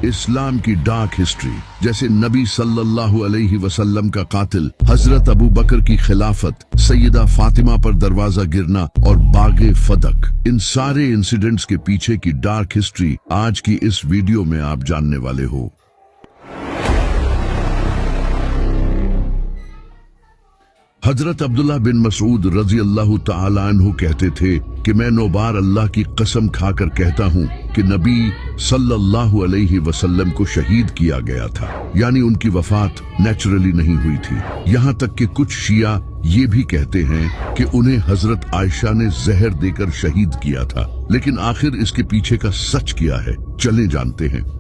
इस्लाम की dark history, जैसे नबी सल्लल्लाहु अलैहि वसल्लम का कातिल हजरत अबू बकर की खिलाफत, सैयदा फातिमा पर दरवाजा गिरना और बागे फदक, इन सारे इंसिडेंट्स के पीछे की डार्क हिस्ट्री आज की इस वीडियो में आप जानने वाले हो। हजरत अब्दुल्लाह बिन मसूद रजी अल्लाह तआला अन्हु कहते थे कि मैं 9 बार अल्लाह की कसम खाकर कहता हूँ कि नबी सल्लल्लाहु अलैहि वसल्लम को शहीद किया गया था, यानी उनकी वफात नेचुरली नहीं हुई थी। यहाँ तक कि कुछ शिया ये भी कहते हैं कि उन्हें हजरत आयशा ने जहर देकर शहीद किया था, लेकिन आखिर इसके पीछे का सच क्या है, चलें जानते हैं।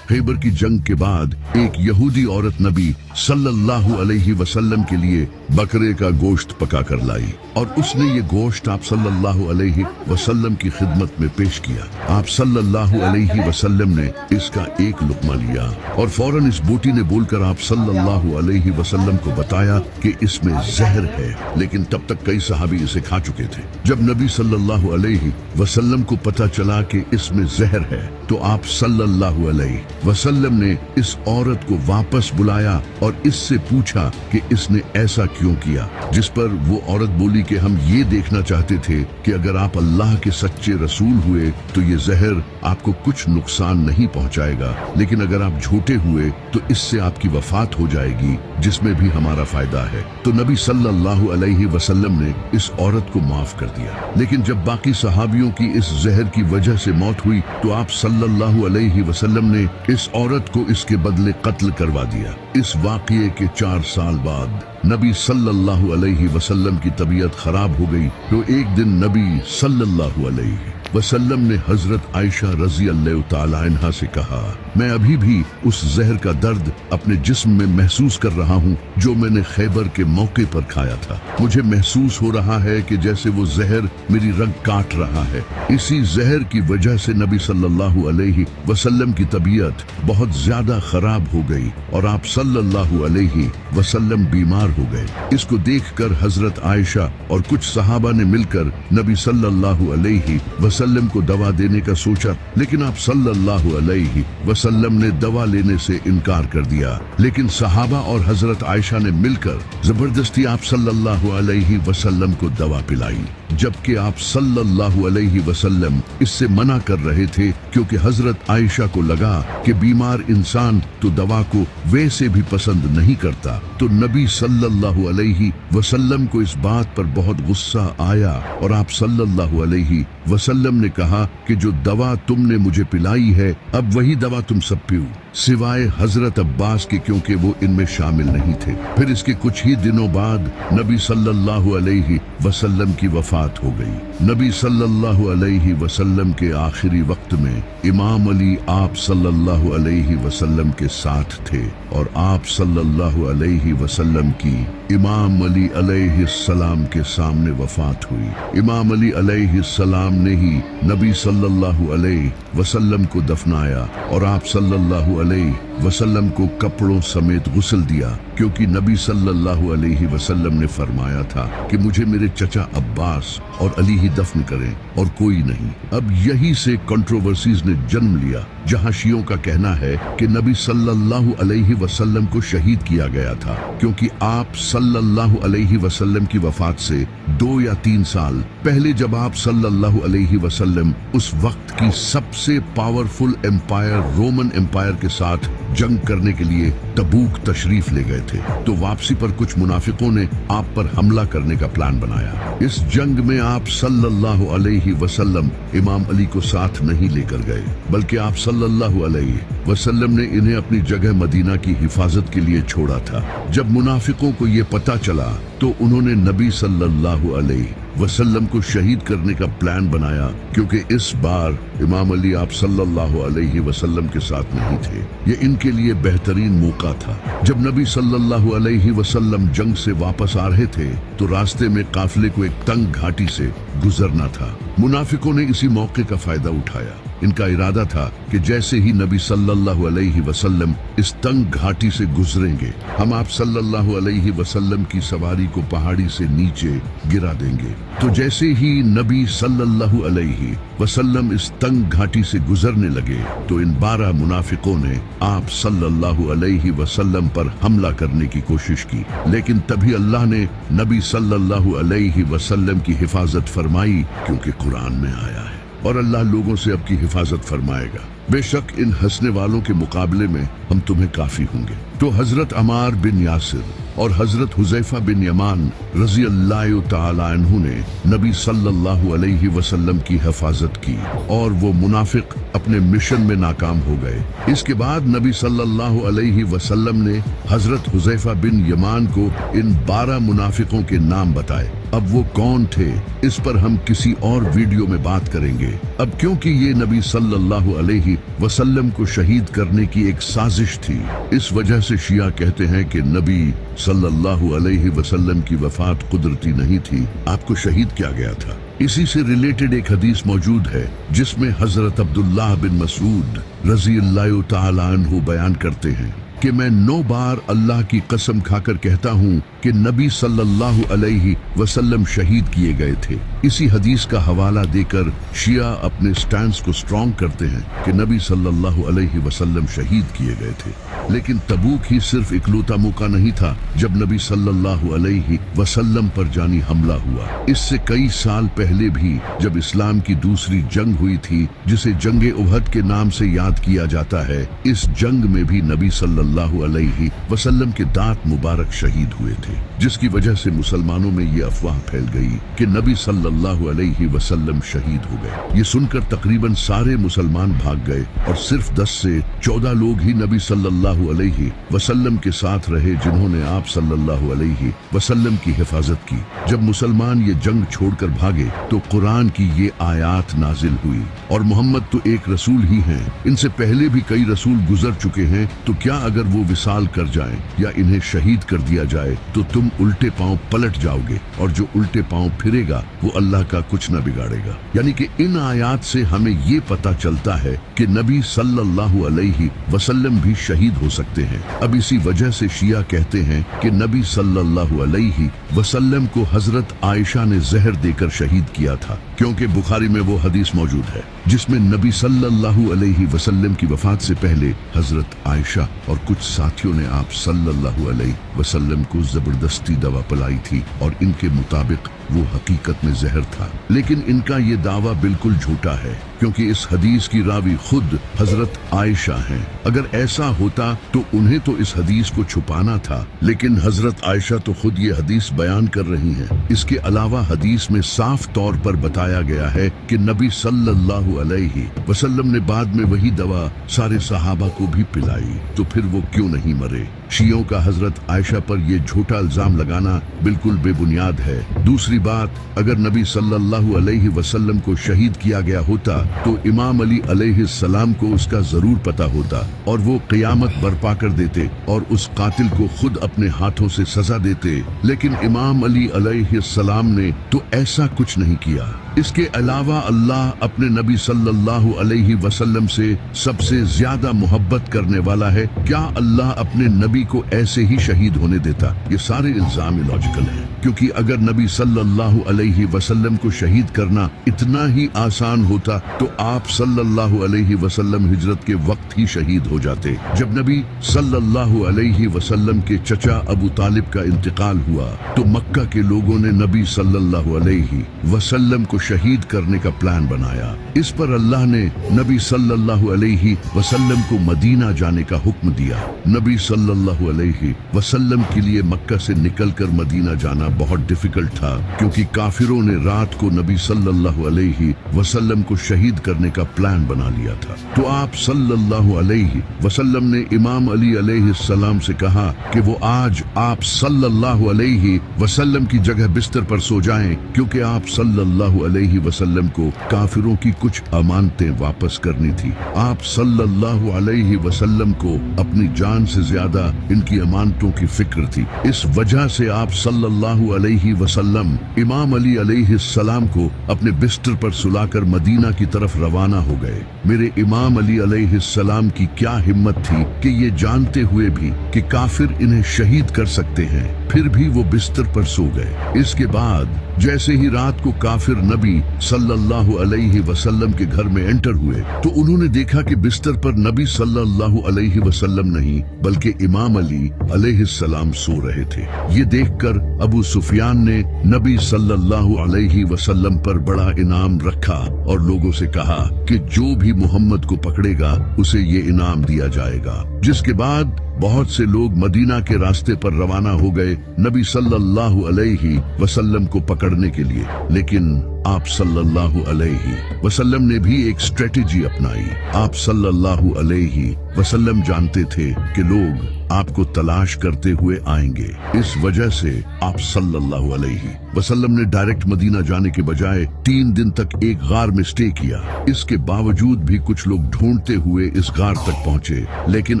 खैबर की जंग के बाद एक यहूदी औरत नबी सल्लल्लाहु अलैहि वसल्लम के लिए बकरे का गोश्त पका कर लाई और उसने ये गोश्त आप सल्लल्लाहु अलैहि वसल्लम की खिदमत में पेश किया। आप सल्लल्लाहु अलैहि वसल्लम ने इसका एक लुक़मा लिया और फौरन इस बूटी ने बोलकर आप सल्लल्लाहु अलैहि वसल्लम को बताया कि इसमें जहर है, लेकिन तब तक कई सहाबी इसे खा चुके थे। जब नबी सल्लल्लाहु अलैहि वसल्लम को पता चला कि इसमें जहर है तो आप सल्लल्लाहु अलैहि वसल्लम ने इस औरत को वापस बुलाया और इससे पूछा कि इसने ऐसा क्यों किया, जिस पर वो औरत बोली कि हम ये देखना चाहते थे कि अगर आप अल्लाह के सच्चे रसूल हुए तो ये जहर आपको कुछ नुकसान नहीं पहुंचाएगा, लेकिन अगर आप झूठे हुए तो इससे आपकी वफात हो जाएगी, जिसमें भी हमारा फायदा है। तो नबी सल्लल्लाहु अलैहि वसल्लम ने इस औरत को माफ कर दिया। लेकिन जब बाकी सहाबियों की इस जहर की वजह से मौत हुई तो आप सल्लल्लाहु अलैहि वसल्लम ने इस औरत को इसके बदले कत्ल करवा दिया। इस वाक़ये के 4 साल बाद नबी सल्लल्लाहु अलैहि वसल्लम की तबीयत खराब हो गई तो एक दिन नबी सल्लल्लाहु अलैहि वसल्लम ने हजरत आयशा रजी अल्लाह तआला अन्हा से कहा, मैं अभी भी उस जहर का दर्द अपने जिस्म में महसूस कर रहा हूँ जो मैंने खैबर के मौके पर खाया था। मुझे महसूस हो रहा है कि जैसे वो जहर मेरी रग काट रहा है। इसी जहर की वजह से नबी सल्लल्लाहु अलैहि वसल्लम की तबीयत बहुत ज्यादा खराब हो गई और आप सल्लल्लाहु अलैहि वसल्लम बीमार हो गए। इसको देखकर हजरत आयशा और कुछ सहाबा ने मिलकर नबी सल्लल्लाहु अलैहि वसल्लम को दवा देने का सोचा, लेकिन आप सल्लल्लाहु अलैहि वसल्लम ने दवा लेने से इनकार कर दिया। लेकिन सहाबा और हजरत आयशा ने मिलकर जबरदस्ती आप सल्लल्लाहु अलैहि वसल्लम को दवा पिलाई, जबकि आप सल्लल्लाहु अलैहि वसल्लम इससे मना कर रहे थे, क्योंकि हजरत आयशा को लगा कि बीमार इंसान तो दवा को वैसे भी पसंद नहीं करता। तो नबी सल्लल्लाहु अलैहि वसल्लम को इस बात पर बहुत गुस्सा आया और आप सल्लल्लाहु अलैहि वसल्लम ने कहा कि जो दवा तुमने मुझे पिलाई है अब वही दवा तुम सब पियो, सिवाय हजरत अब्बास के, क्योंकि वो इनमें शामिल नहीं थे। फिर इसके कुछ ही दिनों बाद नबी सल्लल्लाहु अलैहि वसल्लम की वफात हो गई। नबी सल्लल्लाहु अलैहि वसल्लम के आखिरी वक्त में इमाम अली आप सल्लल्लाहु अलैहि वसल्लम के साथ थे और आप सल्लल्लाहु अलैहि वसल्लम की इमाम अली अलैहिस्सलाम के सामने वफात हुई। इमाम अली अलैहिस्सलाम ने ही नबी सल्लल्लाहु अलैहि वसल्लम को दफनाया और आप सल्लल्लाहु अलैहि वसल्लम को कपड़ों समेत गुस्ल दिया, क्योंकि नबी सल्लल्लाहु अलैहि वसल्लम ने फरमाया था कि मुझे मेरे चचा अब्बास और अली ही दफन करें और कोई नहीं। अब यही से कंट्रोवर्सीज ने जन्म लिया, जहां शियों का कहना है कि नबी सल्लल्लाहु अलैहि वसल्लम को शहीद किया गया था, क्योंकि आप सल्लल्लाहु अलैहि वसल्लम की वफात से 2 या 3 साल पहले जब आप सल्लल्लाहु अलैहि वसल्लम उस वक्त की सबसे पावरफुल एम्पायर रोमन एम्पायर के साथ जंग करने के लिए तबूक तशरीफ ले गए थे, तो वापसी पर कुछ मुनाफिकों ने आप पर हमला करने का प्लान बनाया। इस जंग में आप सल्लल्लाहु अलैहि वसल्लम इमाम अली को साथ नहीं लेकर गए, बल्कि आप सल्लल्लाहु अलैहि वसल्लम ने इन्हें अपनी जगह मदीना की हिफाजत के लिए छोड़ा था। जब मुनाफिकों को ये पता चला तो उन्होंने नबी सल्लल्लाहु अलैहि वसल्लम को शहीद करने का प्लान बनाया, क्योंकि इस बार इमाम अली आप सल्लल्लाहु अलैहि वसल्लम के साथ नहीं थे। ये इनके लिए बेहतरीन मौका था। जब नबी सल्लल्लाहु अलैहि वसल्लम जंग से वापस आ रहे थे तो रास्ते में काफिले को एक तंग घाटी से गुजरना था। मुनाफिकों ने इसी मौके का फायदा उठाया इनका इरादा था कि जैसे ही नबी सल्लल्लाहु अलैहि वसल्लम इस तंग घाटी से गुजरेंगे, हम आप सल्लल्लाहु अलैहि वसल्लम की सवारी को पहाड़ी से नीचे गिरा देंगे। तो जैसे ही नबी सल्लल्लाहु अलैहि वसल्लम इस तंग घाटी से गुजरने लगे तो इन 12 मुनाफिकों ने आप सल्लल्लाहु अलैहि वसल्लम पर हमला करने की कोशिश की, लेकिन तभी अल्लाह ने नबी सल्लल्लाहु अलैहि वसल्लम की हिफाजत फरमाई, क्योंकि कुरान में आया है और अल्लाह लोगों से अब की हिफाजत फरमाएगा। बेशक इन हंसने वालों के मुकाबले में हम तुम्हें काफी होंगे। तो हजरत अमार बिन यासिर और हजरत हुजैफा बिन यमान रजी अल्लाह तआला अन्हु ने नबी सल्लल्लाहु अलैहि वसल्लम की हिफाजत की और वो मुनाफिक अपने मिशन में नाकाम हो गए। इसके बाद नबी सल्लल्लाहु अलैहि वसल्लम ने हजरत हुजैफा बिन यमान को इन 12 मुनाफिकों के नाम बताए। अब वो कौन थे, इस पर हम किसी और वीडियो में बात करेंगे। अब क्योंकि ये नबी सल्लल्लाहु अलैहि वसल्लम को शहीद करने की एक साजिश थी, इस वजह से शिया कहते हैं कि नबी सल्लल्लाहु अलैहि वसल्लम की वफात कुदरती नहीं थी, आपको शहीद किया गया था। इसी से रिलेटेड एक हदीस मौजूद है जिसमें हजरत अब्दुल्लाह बिन मसूद रजी अल्लाह तआला अन्हु बयान करते हैं कि मैं 9 बार अल्लाह की कसम खाकर कहता हूँ कि नबी सल्लल्लाहु अलैहि वसल्लम शहीद किए गए थे। इसी हदीस का हवाला देकर शिया अपने स्टैंड को स्ट्रॉन्ग करते हैं कि नबी सल्लल्लाहु अलैहि वसल्लम शहीद किए गए थे। लेकिन तबूक ही सिर्फ इकलौता मौका नहीं था जब नबी सल्लल्लाहु अलैहि वसल्लम पर जानी हमला हुआ। इससे कई साल पहले भी जब इस्लाम की दूसरी जंग हुई थी, जिसे जंगे उहद के नाम से याद किया जाता है, इस जंग में भी नबी सल्लल्लाहु अलैहि वसल्लम के दांत मुबारक शहीद हुए थे, जिसकी वजह से मुसलमानों में ये अफवाह फैल गई कि नबी सल्लल्लाहु अलैहि वसल्लम शहीद हो गए। ये सुनकर तकरीबन सारे मुसलमान भाग गए और सिर्फ 10 से 14 लोग ही नबी सल्लल्लाहु अलैहि वसल्लम के साथ रहे, जिन्होंने आप सल्लल्लाहु अलैहि वसल्लम की हिफाजत की। जब मुसलमान ये जंग छोड़कर भागे तो कुरान की ये आयात नाजिल हुई, और मोहम्मद तो एक रसूल ही हैं, इनसे पहले भी कई रसूल गुजर चुके हैं, तो क्या अगर वो विसाल कर जाएं या इन्हें शहीद कर दिया जाए तो तुम उल्टे पांव पलट जाओगे, और जो उल्टे पांव फिरेगा वो अल्लाह का कुछ न बिगाड़ेगा। यानी कि इन आयात से हमें ये पता चलता है कि नबी सल्लल्लाहु अलैहि वसल्लम भी शहीद हो सकते हैं। अब इसी वजह से शिया कहते हैं कि नबी सल्लल्लाहु अलैहि वसल्लम को हजरत आयशा ने जहर देकर शहीद किया था, क्योंकि बुखारी में वो हदीस मौजूद है जिसमें नबी सल्लल्लाहु अलैहि वसल्लम की वफात से पहले हजरत आयशा और कुछ साथियों ने आप सल्लल्लाहु अलैहि वसल्लम को जबरदस्ती दवा पिलाई थी, और इनके मुताबिक वो हकीकत में जहर था। लेकिन इनका ये दावा बिल्कुल झूठा है, क्योंकि इस हदीस की रावी खुद हजरत आयशा हैं। अगर ऐसा होता तो उन्हें तो इस हदीस को छुपाना था, लेकिन हजरत आयशा तो खुद ये हदीस बयान कर रही हैं। इसके अलावा हदीस में साफ तौर पर बताया गया है कि नबी सल्लल्लाहु अलैहि वसल्लम ने बाद में वही दवा सारे सहाबा को भी पिलाई, तो फिर वो क्यों नहीं मरे। शियों का हजरत आयशा पर ये झूठा इल्जाम लगाना बिल्कुल बेबुनियाद है। दूसरी बात, अगर नबी सल्लल्लाहु अलैहि वसल्लम को शहीद किया गया होता तो इमाम अली अलैहिस्सलाम को उसका जरूर पता होता, और वो क़यामत बर्पा कर देते और उस कातिल को खुद अपने हाथों से सजा देते। लेकिन इमाम अली अलैहिस्सलाम ने तो ऐसा कुछ नहीं किया। इसके अलावा अल्लाह अपने नबी सल्लल्लाहु अलैहि वसल्लम से सबसे ज्यादा मोहब्बत करने वाला है। क्या अल्लाह अपने नबी को ऐसे ही शहीद होने देता? ये सारे इल्जाम इलॉजिकल हैं, क्योंकि अगर नबी सल्लल्लाहु अलैहि वसल्लम को शहीद करना इतना ही आसान होता तो आप सल्लल्लाहु अलैहि वसल्लम हिजरत के वक्त ही शहीद हो जाते। जब नबी सल्लल्लाहु अलैहि वसल्लम के चचा अबू तालिब का इंतकाल हुआ तो मक्का के लोगों ने नबी सल्लल्लाहु अलैहि वसल्लम को शहीद करने का प्लान बनाया। इस पर अल्लाह ने नबी सल्लल्लाहु अलैहि वसल्लम को मदीना जाने का हुक्म दिया। नबी सल्लल्लाहु अलैहि वसल्लम के लिए मक्का से निकलकर मदीना जाना बहुत डिफिकल्ट था, क्योंकि काफिरों ने रात को नबी सल्लल्लाहु अलैहि वसल्लम को शहीद करने का प्लान बना लिया था। तो आप सल्लल्लाहु अलैहि वसल्लम ने इमाम अली अलैहिस्सलाम से कहा कि वो आज आप सल्लल्लाहु अलैहि वसल्लम की जगह बिस्तर पर सो जाएं, क्योंकि आप सल्लल्लाहु अलैहि वसल्लम को काफिरों की कुछ अमानतें वापस करनी थी। आप सल्लल्लाहु अलैहि वसल्लम को अपनी जान से ज्यादा इनकी अमानतों की फिक्र थी। इस वजह से आप सल्लल्लाहु सल्लल्लाहु अलैहि वसल्लम इमाम अली अलैहिस्सलाम को अपने बिस्तर पर सुलाकर मदीना की तरफ रवाना हो गए। मेरे इमाम अली अलैहिस्सलाम की क्या हिम्मत थी कि ये जानते हुए भी कि काफिर इन्हें शहीद कर सकते हैं, फिर भी वो बिस्तर पर सो गए। इसके बाद जैसे ही रात को काफिर नबी सल्लल्लाहु अलैहि वसल्लम के घर में एंटर हुए तो उन्होंने देखा कि बिस्तर पर नबी सल्लल्लाहु अलैहि वसल्लम नहीं बल्कि इमाम अली अलैहिस्सलाम सो रहे थे। ये देखकर अबू सुफियान ने नबी सल्लल्लाहु अलैहि वसल्लम पर बड़ा इनाम रखा और लोगों से कहा कि जो भी मोहम्मद को पकड़ेगा उसे ये इनाम दिया जाएगा। जिसके बाद बहुत से लोग मदीना के रास्ते पर रवाना हो गए नबी सल्लल्लाहु अलैहि वसल्लम को पकड़ने के लिए। लेकिन आप सल्लल्लाहु अलैहि वसल्लम ने भी एक स्ट्रेटेजी अपनाई। आप सल्लल्लाहु अलैहि वसल्लम जानते थे कि लोग आपको तलाश करते हुए आएंगे। इस वजह से आप सल्लल्लाहु अलैहि वसल्लम ने डायरेक्ट मदीना जाने के बजाय 3 दिन तक एक गार में स्टे किया। इसके बावजूद भी कुछ लोग ढूंढते हुए इस गार तक पहुंचे, लेकिन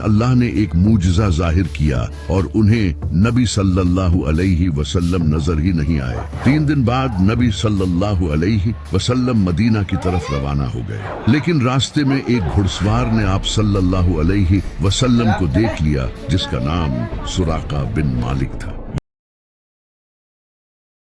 अल्लाह ने एक मूजिजा जाहिर किया और उन्हें नबी सल्लल्लाहु अलैहि वसल्लम नजर ही नहीं आए। 3 दिन बाद नबी सल्लल्लाहु अलैहि वसल्लम मदीना की तरफ रवाना हो गए, लेकिन रास्ते में एक घुड़सवार ने आप सल्लल्लाहु अलैहि वसल्लम को देख लिया जिसका नाम सुराका बिन मालिक था।